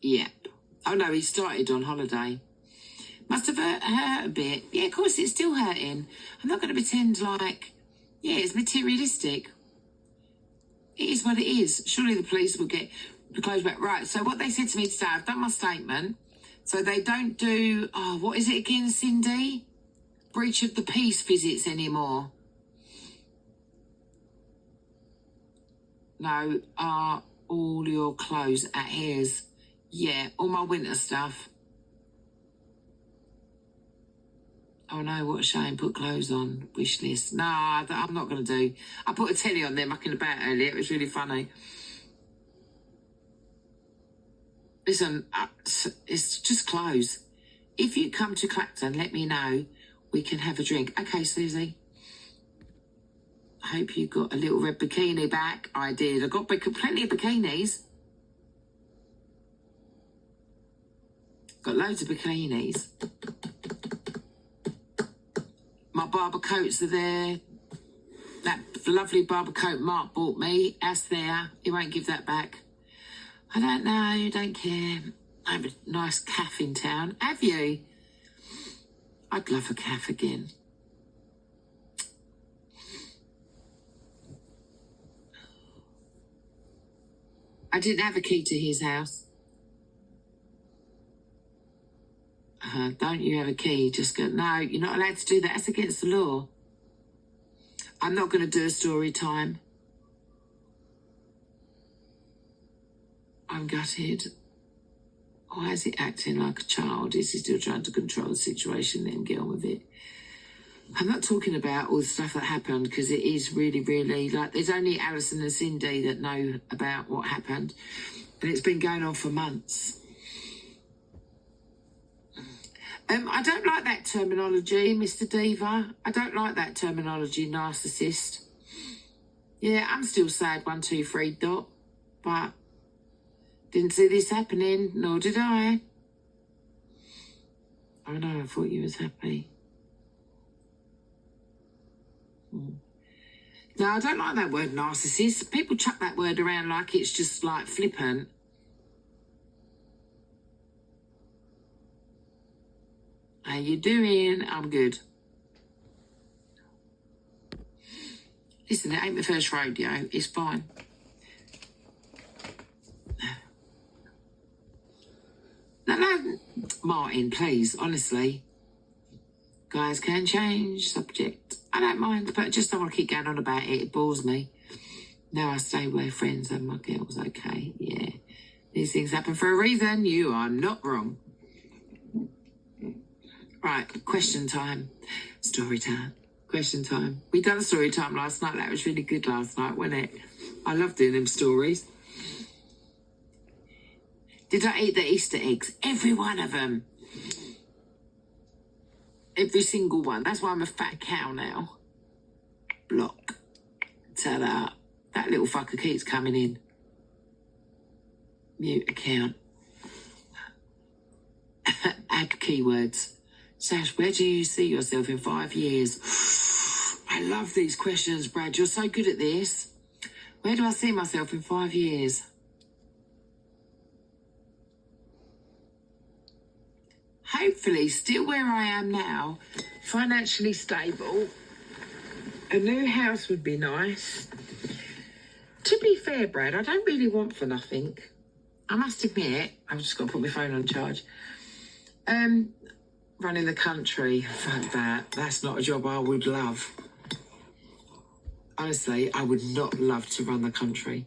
Yep. Oh no, he started on holiday. Must have hurt a bit. Yeah, of course it's still hurting. I'm not going to pretend like, yeah, it's materialistic. It is what it is. Surely the police will get the clothes back. Right, so what they said to me today, I've done my statement. So they don't do, what is it again, Cindy? Breach of the peace visits anymore. No, are all your clothes at his? Yeah, all my winter stuff. Oh no, what a shame, put clothes on, wish list. Nah, I'm not going to do. I put a telly on there mucking about earlier, it was really funny. Listen, it's just clothes. If you come to Clacton, let me know. We can have a drink. Okay, Susie. I hope you got a little red bikini back. I did. I got plenty of bikinis. Got loads of bikinis. My barber coats are there. That lovely barber coat Mark bought me, that's there. He won't give that back. I don't know, don't care. I have a nice cafe in town. Have you? I'd love a cafe again. I didn't have a key to his house. Don't you have a key? Just go, no, you're not allowed to do that. That's against the law. I'm not going to do a story time. I'm gutted. Why is he acting like a child? Is he still trying to control the situation? Let him get on with it. I'm not talking about all the stuff that happened because it is really, really like there's only Alison and Cindy that know about what happened. And it's been going on for months. I don't like that terminology, Mr. Diva. I don't like that terminology, narcissist. Yeah, I'm still sad, 1, 2, 3, ... But didn't see this happening, nor did I. Oh no, I thought you was happy. No, I don't like that word narcissist. People chuck that word around like it's just like flippant. How you doing? I'm good. Listen, it ain't my first rodeo. It's fine. No, Martin, please, honestly. Guys can change subject. I don't mind, but I just don't want to keep going on about it. It bores me. Now I stay with friends and my girls, okay? Yeah. These things happen for a reason. You are not wrong. Right, question time. Story time. Question time. We done a story time last night. That was really good last night, wasn't it? I love doing them stories. Did I eat the Easter eggs? Every one of them. Every single one. That's why I'm a fat cow now. Block. Ta-da. That little fucker keeps coming in. Mute account. Add keywords. Sash, where do you see yourself in 5 years? I love these questions, Brad. You're so good at this. Where do I see myself in 5 years? Hopefully, still where I am now, financially stable. A new house would be nice. To be fair, Brad, I don't really want for nothing. I must admit, I've just got to put my phone on charge. Running the country, fuck that. That's not a job I would love. Honestly, I would not love to run the country.